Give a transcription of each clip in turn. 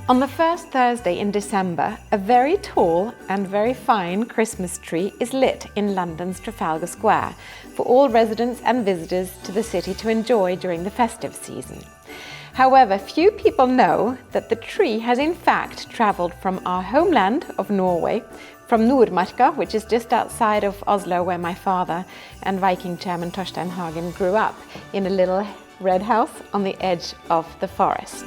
On the first Thursday in December, a very tall and very fine Christmas tree is lit in London's Trafalgar Square for all residents and visitors to the city to enjoy during the festive season. However, few people know that the tree has in fact travelled from our homeland of Norway, from Nordmarka, which is just outside of Oslo, where my father and Viking chairman Torstein Hagen grew up, in a little red house on the edge of the forest.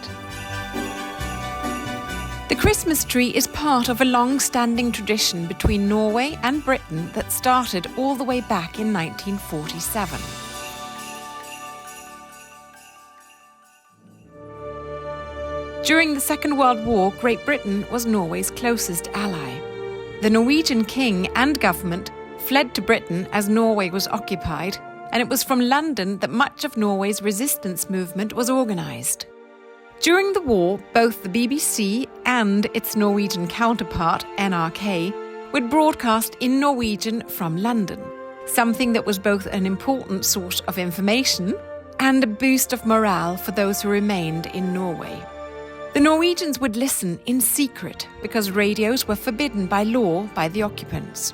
The Christmas tree is part of a long-standing tradition between Norway and Britain that started all the way back in 1947. During the Second World War, Great Britain was Norway's closest ally. The Norwegian king and government fled to Britain as Norway was occupied, and it was from London that much of Norway's resistance movement was organised. During the war, both the BBC and its Norwegian counterpart, NRK, would broadcast in Norwegian from London, something that was both an important source of information and a boost of morale for those who remained in Norway. The Norwegians would listen in secret because radios were forbidden by law by the occupants.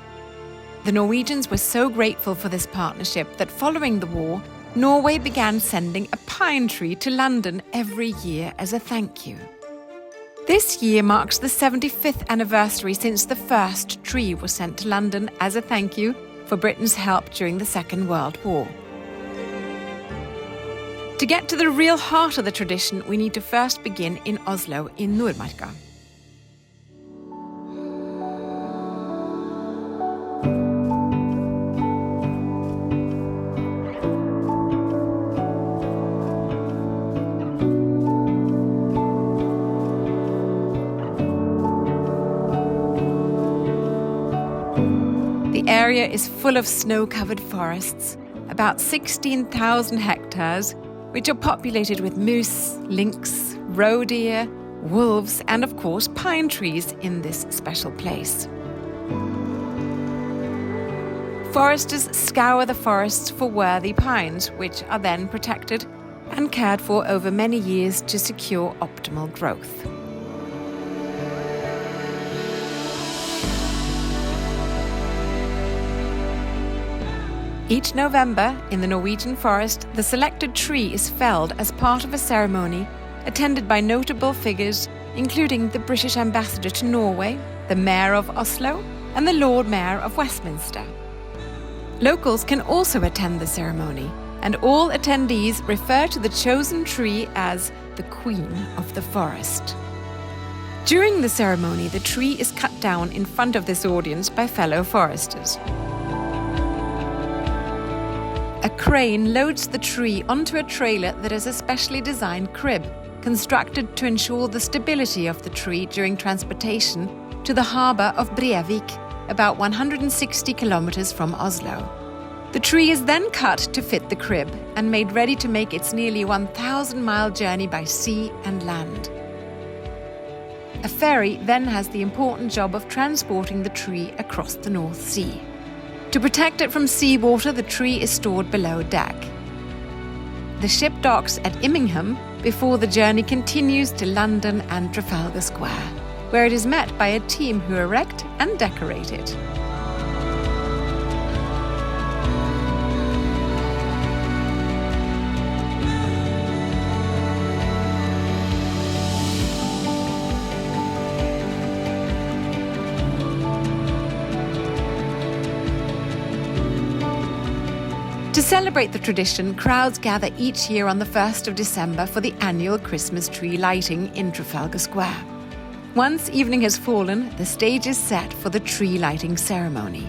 The Norwegians were so grateful for this partnership that following the war, Norway began sending a pine tree to London every year as a thank you. This year marks the 75th anniversary since the first tree was sent to London as a thank you for Britain's help during the Second World War. To get to the real heart of the tradition, we need to first begin in Oslo in Nordmarka. The area is full of snow-covered forests, about 16,000 hectares, which are populated with moose, lynx, roe deer, wolves, and of course pine trees in this special place. Foresters scour the forests for worthy pines, which are then protected and cared for over many years to secure optimal growth. Each November, in the Norwegian forest, the selected tree is felled as part of a ceremony attended by notable figures, including the British ambassador to Norway, the Mayor of Oslo, and the Lord Mayor of Westminster. Locals can also attend the ceremony, and all attendees refer to the chosen tree as the Queen of the Forest. During the ceremony, the tree is cut down in front of this audience by fellow foresters. A crane loads the tree onto a trailer that is a specially designed crib, constructed to ensure the stability of the tree during transportation to the harbour of Brevik, about 160 kilometers from Oslo. The tree is then cut to fit the crib and made ready to make its nearly 1,000-mile journey by sea and land. A ferry then has the important job of transporting the tree across the North Sea. To protect it from seawater, the tree is stored below deck. The ship docks at Immingham before the journey continues to London and Trafalgar Square, where it is met by a team who erect and decorate it. To celebrate the tradition, crowds gather each year on the 1st of December for the annual Christmas tree lighting in Trafalgar Square. Once evening has fallen, the stage is set for the tree lighting ceremony.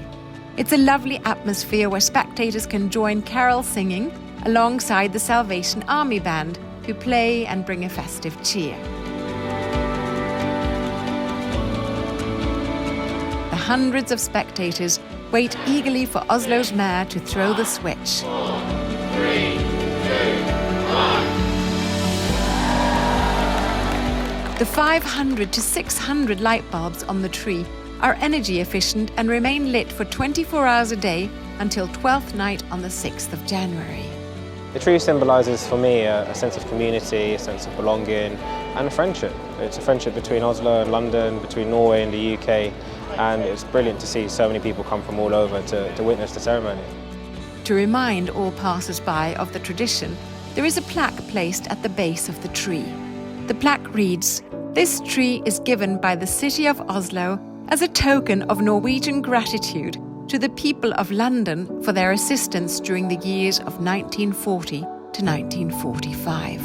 It's a lovely atmosphere where spectators can join carol singing alongside the Salvation Army Band, who play and bring a festive cheer. The hundreds of spectators wait eagerly for Oslo's mayor to throw the switch. 4, 3, 2, 1. The 500 to 600 light bulbs on the tree are energy efficient and remain lit for 24 hours a day until 12th night on the 6th of January. The tree symbolises for me a sense of community, a sense of belonging, and a friendship. It's a friendship between Oslo and London, between Norway and the UK, and it's brilliant to see so many people come from all over to witness the ceremony. To remind all passers-by of the tradition, there is a plaque placed at the base of the tree. The plaque reads, "This tree is given by the city of Oslo as a token of Norwegian gratitude to the people of London for their assistance during the years of 1940 to 1945.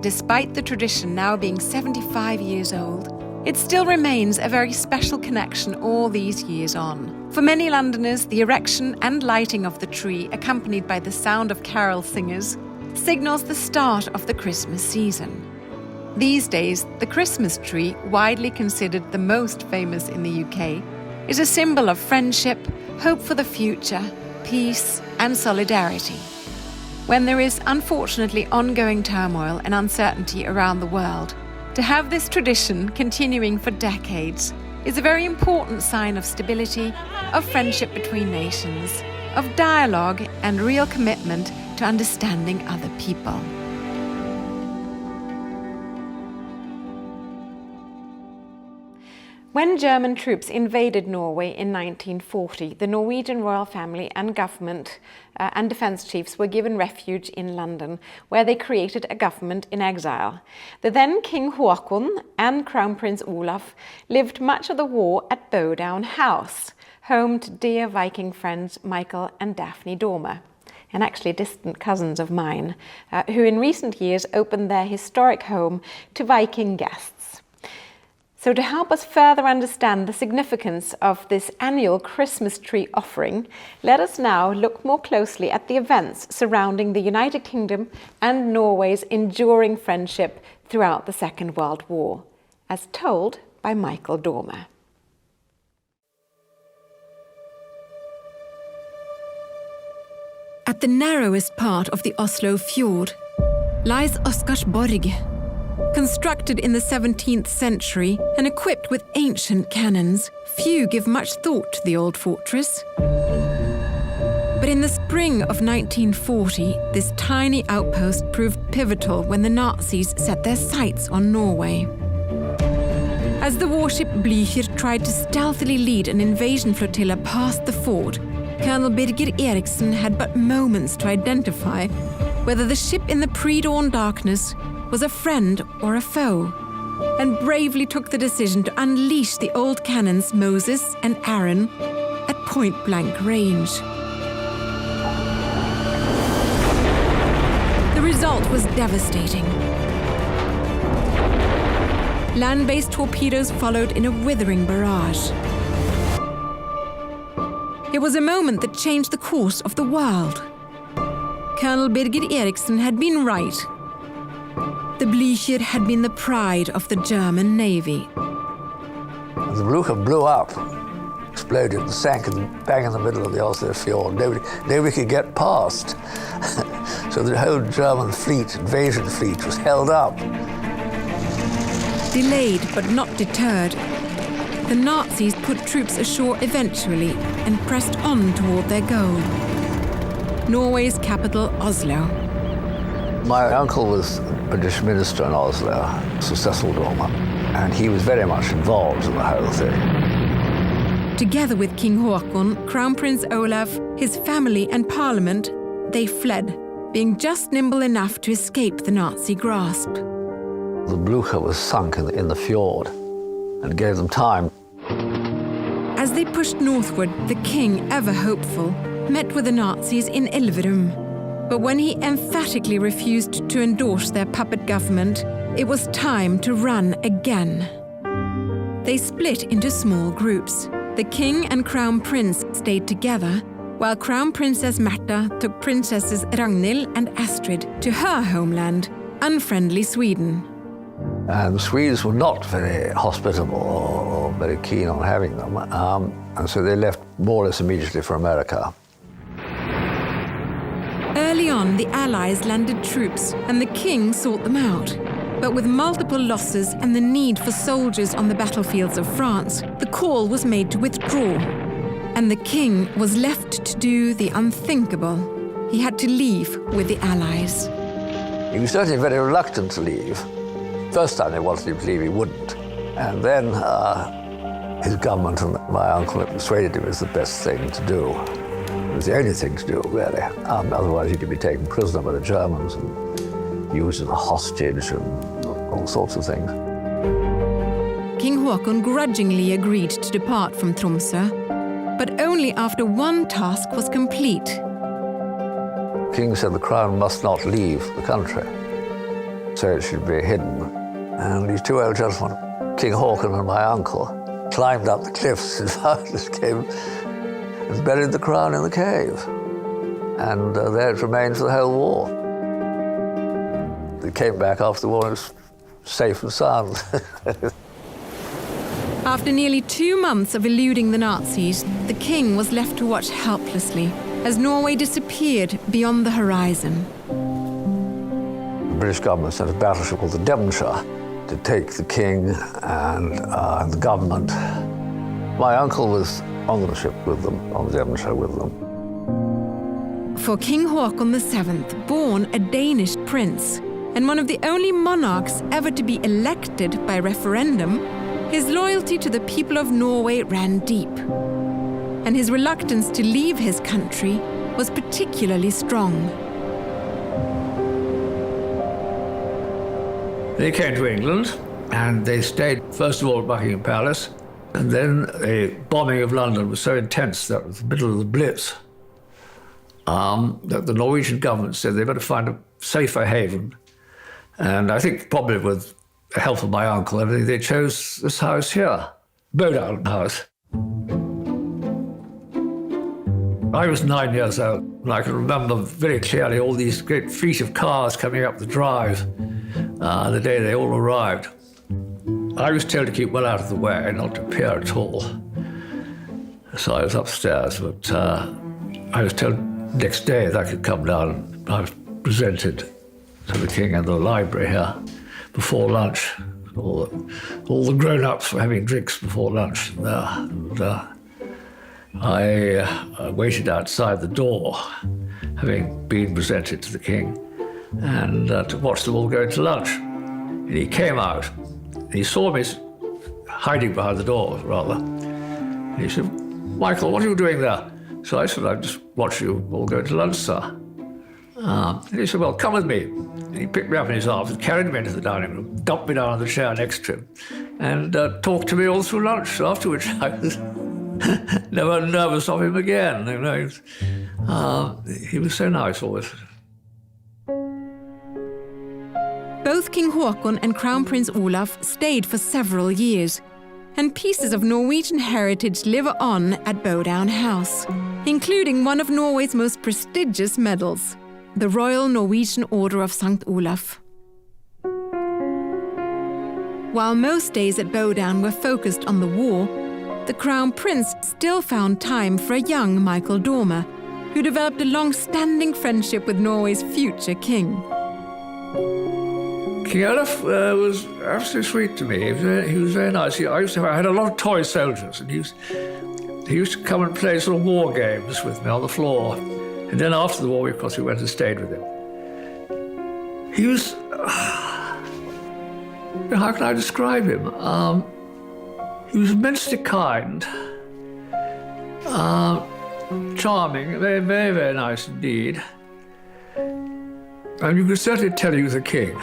Despite the tradition now being 75 years old, it still remains a very special connection all these years on. For many Londoners, the erection and lighting of the tree, accompanied by the sound of carol singers, signals the start of the Christmas season. These days, the Christmas tree, widely considered the most famous in the UK, is a symbol of friendship, hope for the future, peace, and solidarity. When there is unfortunately ongoing turmoil and uncertainty around the world, to have this tradition continuing for decades is a very important sign of stability, of friendship between nations, of dialogue and real commitment to understanding other people. When German troops invaded Norway in 1940, the Norwegian royal family and government and defence chiefs were given refuge in London, where they created a government in exile. The then King Haakon and Crown Prince Olaf lived much of the war at Bowdoin House, home to dear Viking friends Michael and Daphne Dormer, and actually distant cousins of mine, who in recent years opened their historic home to Viking guests. So to help us further understand the significance of this annual Christmas tree offering, let us now look more closely at the events surrounding the United Kingdom and Norway's enduring friendship throughout the Second World War, as told by Michael Dormer. At the narrowest part of the Oslo fjord lies Oscarsborg. Constructed in the 17th century and equipped with ancient cannons, few give much thought to the old fortress. But in the spring of 1940, this tiny outpost proved pivotal when the Nazis set their sights on Norway. As the warship Blücher tried to stealthily lead an invasion flotilla past the fort, Colonel Birger Eriksen had but moments to identify whether the ship in the pre-dawn darkness was a friend or a foe, and bravely took the decision to unleash the old cannons Moses and Aaron at point-blank range. The result was devastating. Land-based torpedoes followed in a withering barrage. It was a moment that changed the course of the world. Colonel Birger Eriksen had been right. The Blücher had been the pride of the German Navy. The Blücher blew up, exploded and sank bang in the middle of the Oslo fjord. Nobody could get past. So the whole German fleet, invasion fleet, was held up. Delayed but not deterred, the Nazis put troops ashore eventually and pressed on toward their goal. Norway's capital, Oslo. My uncle was British minister in Oslo, Cecil Dormer, and he was very much involved in the whole thing. Together with King Haakon, Crown Prince Olaf, his family and parliament, they fled, being just nimble enough to escape the Nazi grasp. The Blücher was sunk in the fjord and gave them time. As they pushed northward, the king, ever hopeful, met with the Nazis in Elverum. But when he emphatically refused to endorse their puppet government, it was time to run again. They split into small groups. The king and crown prince stayed together, while Crown Princess Märtha took Princesses Ragnhild and Astrid to her homeland, unfriendly Sweden. And the Swedes were not very hospitable or very keen on having them, and so they left more or less immediately for America. Early on, the Allies landed troops, and the king sought them out. But with multiple losses and the need for soldiers on the battlefields of France, the call was made to withdraw. And the king was left to do the unthinkable. He had to leave with the Allies. He was certainly very reluctant to leave, First time they wanted him to leave, he wouldn't. And then his government and my uncle persuaded him it was the best thing to do. It was the only thing to do, really. Otherwise, he could be taken prisoner by the Germans and used as a hostage and all sorts of things. King Haakon grudgingly agreed to depart from Tromsø, but only after one task was complete. The king said the crown must not leave the country, so it should be hidden. And these two old gentlemen, King Haakon and my uncle, climbed up the cliffs in this cave and buried the crown in the cave. And there it remained for the whole war. They came back after the war and it was safe and sound. After nearly 2 months of eluding the Nazis, the king was left to watch helplessly as Norway disappeared beyond the horizon. The British government sent a battleship called the Devonshire to take the king and the government. My uncle was on the ship with them, on the Devonshire with them. For King Haakon VII, born a Danish prince, and one of the only monarchs ever to be elected by referendum, his loyalty to the people of Norway ran deep. And his reluctance to leave his country was particularly strong. They came to England and they stayed, first of all, at Buckingham Palace. And then the bombing of London was so intense that it was the middle of the Blitz that the Norwegian government said they better find a safer haven. And I think probably with the help of my uncle, they chose this house here, Bodø House. I was 9 years old, and I can remember very clearly all these great fleet of cars coming up the drive the day they all arrived. I was told to keep well out of the way, not to appear at all. So I was upstairs, but I was told next day that I could come down. I was presented to the king in the library here before lunch. All the grown-ups were having drinks before lunch there. And, I waited outside the door, having been presented to the king, and to watch them all go to lunch. And he came out. He saw me hiding behind the door, rather. And he said, "Michael, what are you doing there?" So I said, "I just watch you all go to lunch, sir." And he said, "Well, come with me." And he picked me up in his arms and carried me into the dining room, dumped me down on the chair next to him, and talked to me all through lunch, after which I was never nervous of him again. You know, he was so nice always. Both King Haakon and Crown Prince Olaf stayed for several years, and pieces of Norwegian heritage live on at Bodø House, including one of Norway's most prestigious medals, the Royal Norwegian Order of St. Olaf. While most days at Bodø were focused on the war, the Crown Prince still found time for a young Michael Dormer, who developed a long-standing friendship with Norway's future king. King Olaf was absolutely sweet to me. He was very nice. I had a lot of toy soldiers, and he used to come and play sort of war games with me on the floor. And then after the war, of course, we went and stayed with him. He was, how can I describe him? He was immensely kind, charming, very, very, very nice indeed. And you could certainly tell he was a king.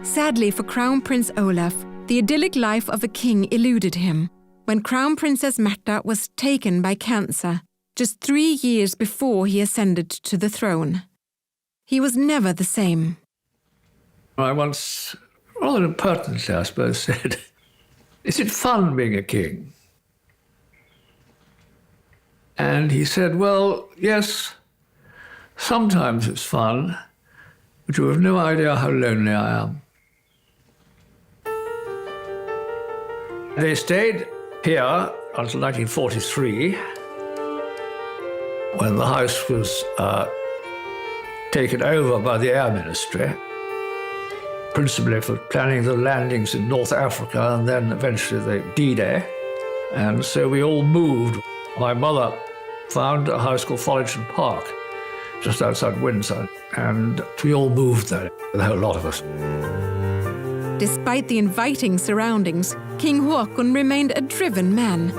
Sadly for Crown Prince Olaf, the idyllic life of a king eluded him when Crown Princess Märtha was taken by cancer just 3 years before he ascended to the throne. He was never the same. I once, rather impertinently I suppose, said, "Is it fun being a king?" And he said, "Well, yes, sometimes it's fun, but you have no idea how lonely I am." They stayed here until 1943, when the house was taken over by the Air Ministry, principally for planning the landings in North Africa and then eventually the D-Day. And so we all moved. My mother found a house called Follington Park, just outside Windsor, and we all moved there, the whole lot of us. Despite the inviting surroundings, King Haakon remained a driven man,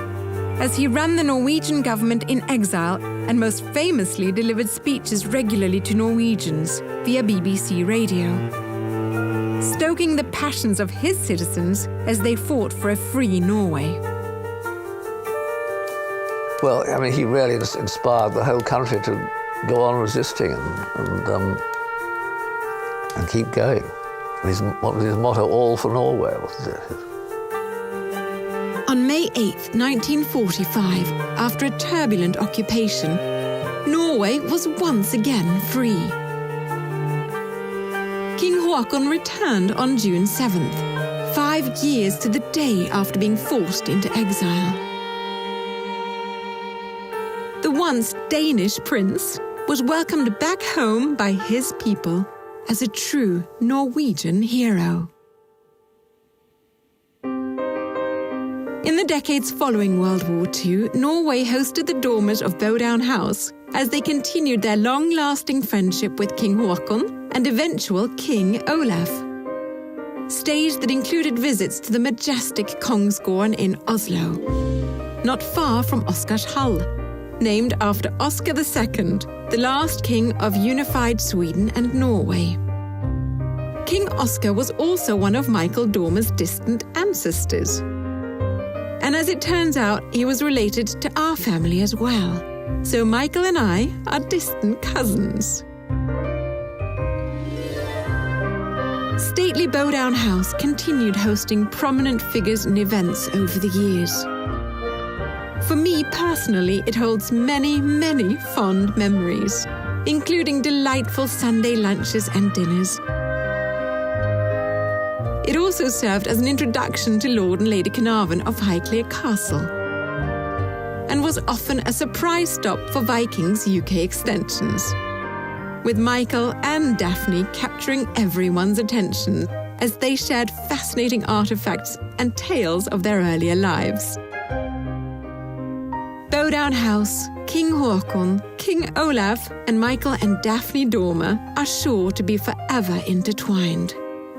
as he ran the Norwegian government in exile and most famously delivered speeches regularly to Norwegians via BBC radio, stoking the passions of his citizens as they fought for a free Norway. Well, I mean, he really inspired the whole country to go on resisting and keep going. What was his motto? All for Norway, wasn't it? On May 8, 1945, after a turbulent occupation, Norway was once again free. King Haakon returned on June 7th, 5 years to the day after being forced into exile. The once Danish prince was welcomed back home by his people as a true Norwegian hero. In the decades following World War II, Norway hosted the dormers of Bowdown House as they continued their long-lasting friendship with King Haakon and eventual King Olav. Stage that included visits to the majestic Kongsgården in Oslo, not far from Oscarshall, named after Oscar II, the last king of unified Sweden and Norway. King Oscar was also one of Michael Dormer's distant ancestors. And as it turns out, he was related to our family as well. So Michael and I are distant cousins. Stately Bowdown House continued hosting prominent figures and events over the years. For me personally, it holds many, many fond memories, including delightful Sunday lunches and dinners. It also served as an introduction to Lord and Lady Carnarvon of Highclere Castle, and was often a surprise stop for Vikings UK extensions, with Michael and Daphne capturing everyone's attention as they shared fascinating artifacts and tales of their earlier lives. Bowdown House, King Haakon, King Olav, and Michael and Daphne Dormer are sure to be forever intertwined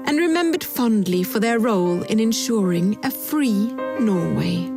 and remembered fondly for their role in ensuring a free Norway.